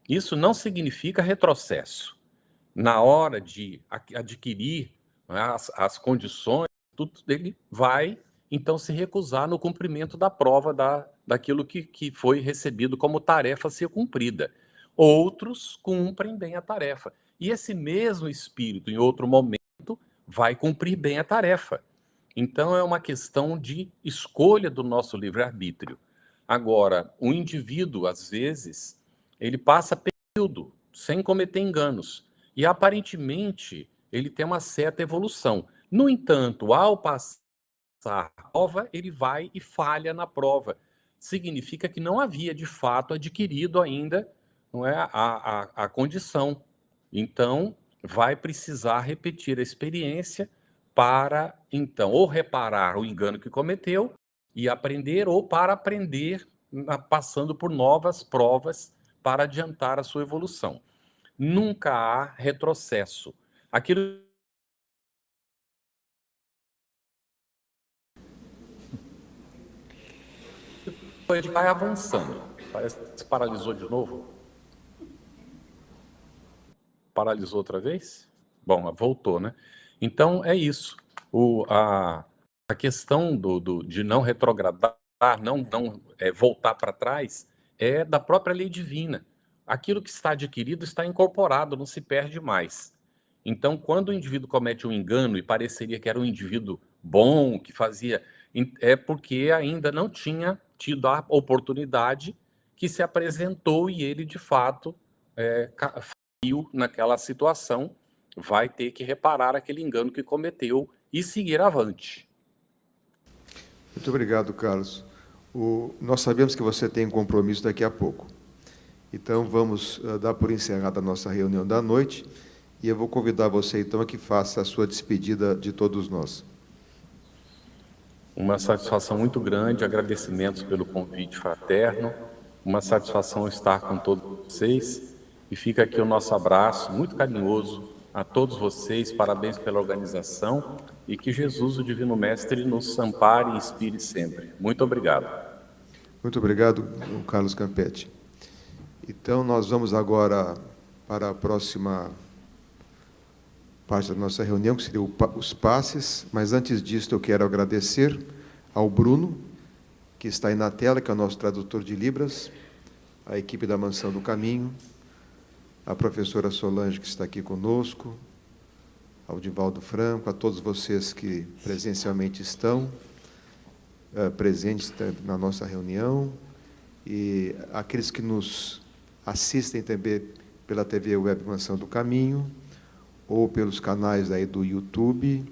Isso não significa retrocesso. Na hora de adquirir, né, as condições, tudo ele vai, então, se recusar no cumprimento da prova daquilo que foi recebido como tarefa a ser cumprida. Outros cumprem bem a tarefa. E esse mesmo espírito, em outro momento, vai cumprir bem a tarefa. Então, é uma questão de escolha do nosso livre-arbítrio. Agora, o indivíduo, às vezes, ele passa período sem cometer enganos. E, aparentemente, ele tem uma certa evolução. No entanto, ao passar a prova, ele vai e falha na prova. Significa que não havia, de fato, adquirido ainda, não é, a condição. Então, vai precisar repetir a experiência para, então, ou reparar o engano que cometeu e aprender, ou para aprender passando por novas provas para adiantar a sua evolução. Nunca há retrocesso. Aquilo vai avançando. Parece que se paralisou de novo. Paralisou outra vez? Bom, voltou, né? Então, é isso. A questão de não retrogradar, não voltar para trás, é da própria lei divina. Aquilo que está adquirido está incorporado, não se perde mais. Então, quando o indivíduo comete um engano e pareceria que era um indivíduo bom, que fazia... É porque ainda não tinha tido a oportunidade que se apresentou e ele, de fato, caiu naquela situação, vai ter que reparar aquele engano que cometeu e seguir avante. Muito obrigado, Carlos. Nós sabemos que você tem um compromisso daqui a pouco. Então, vamos dar por encerrada a nossa reunião da noite e eu vou convidar você, então, a que faça a sua despedida de todos nós. Uma satisfação muito grande, agradecimentos pelo convite fraterno, uma satisfação estar com todos vocês, e fica aqui o nosso abraço muito carinhoso a todos vocês, parabéns pela organização, e que Jesus, o Divino Mestre, nos ampare e inspire sempre. Muito obrigado. Muito obrigado, Carlos Campetti. Então, nós vamos agora para a próxima parte da nossa reunião, que seria os passes, mas antes disso eu quero agradecer ao Bruno, que está aí na tela, que é o nosso tradutor de Libras, a equipe da Mansão do Caminho, a professora Solange, que está aqui conosco, ao Divaldo Franco, a todos vocês que presencialmente estão presentes na nossa reunião, e aqueles que nos assistem também pela TV Web Mansão do Caminho, ou pelos canais aí do YouTube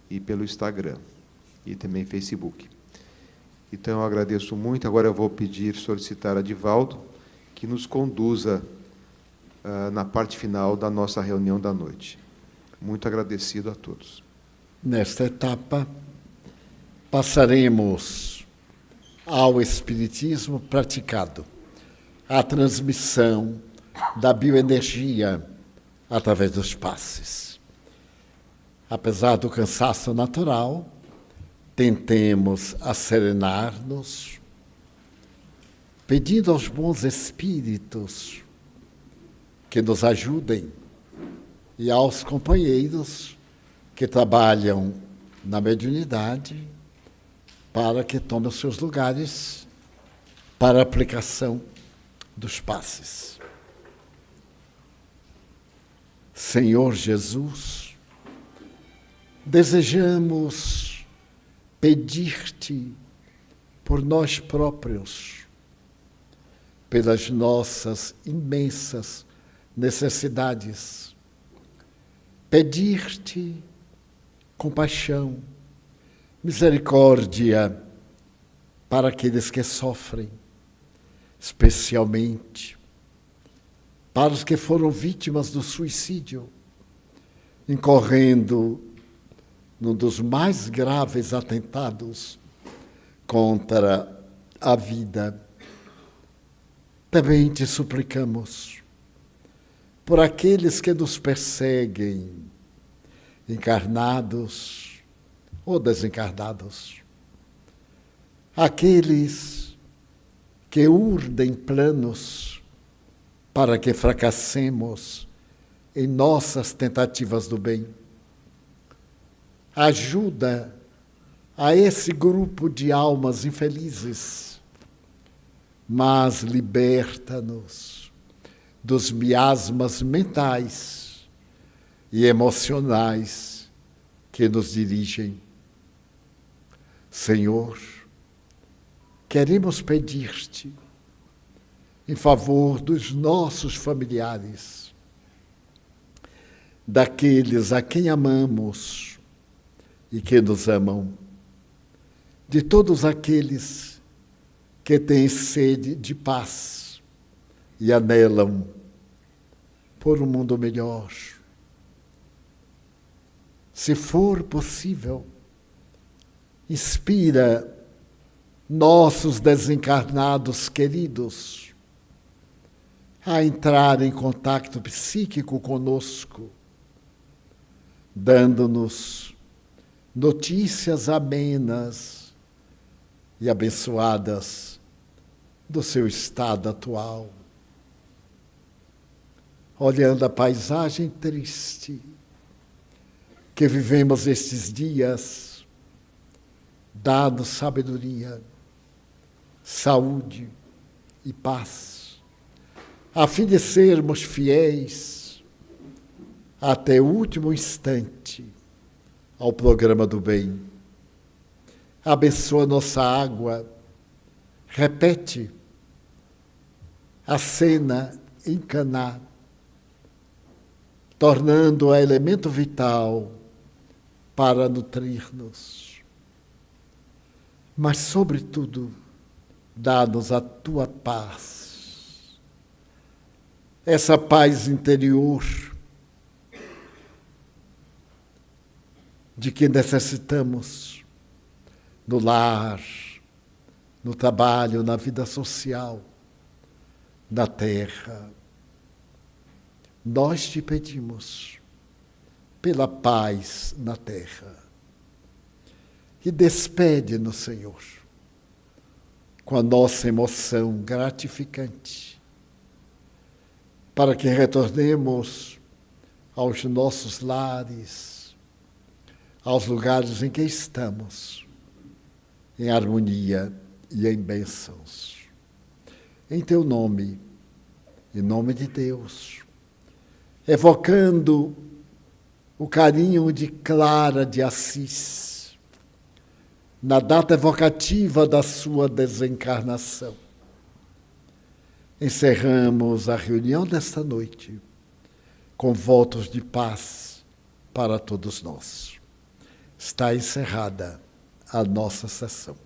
e pelo Instagram, e também Facebook. Então, eu agradeço muito. Agora eu vou solicitar a Divaldo que nos conduza na parte final da nossa reunião da noite. Muito agradecido a todos. Nesta etapa, passaremos ao Espiritismo praticado, a transmissão da bioenergia através dos passes. Apesar do cansaço natural, tentemos serenar-nos, pedindo aos bons espíritos que nos ajudem e aos companheiros que trabalham na mediunidade para que tomem os seus lugares para a aplicação dos passes. Senhor Jesus, desejamos pedir-te por nós próprios, pelas nossas imensas necessidades, pedir-te compaixão, misericórdia para aqueles que sofrem, especialmente para os que foram vítimas do suicídio, incorrendo num dos mais graves atentados contra a vida. Também te suplicamos por aqueles que nos perseguem, encarnados ou desencarnados, aqueles que urdem planos para que fracassemos em nossas tentativas do bem. Ajuda a esse grupo de almas infelizes, mas liberta-nos dos miasmas mentais e emocionais que nos dirigem. Senhor, queremos pedir-te em favor dos nossos familiares, daqueles a quem amamos e que nos amam, de todos aqueles que têm sede de paz e anelam por um mundo melhor. Se for possível, inspira nossos desencarnados queridos a entrar em contato psíquico conosco, dando-nos notícias amenas e abençoadas do seu estado atual. Olhando a paisagem triste que vivemos estes dias, dá-nos sabedoria, saúde e paz, a fim de sermos fiéis até o último instante ao programa do bem. Abençoa nossa água, repete a cena em Caná, tornando-a elemento vital para nutrir-nos. mas, sobretudo, dá-nos a tua paz. Essa paz interior de que necessitamos no lar, no trabalho, na vida social, na terra. Nós te pedimos pela paz na terra. E despede-nos, Senhor, com a nossa emoção gratificante, para que retornemos aos nossos lares, aos lugares em que estamos, em harmonia e em bênçãos. Em teu nome, em nome de Deus, evocando o carinho de Clara de Assis, na data evocativa da sua desencarnação. Encerramos a reunião desta noite com votos de paz para todos nós. Está encerrada a nossa sessão.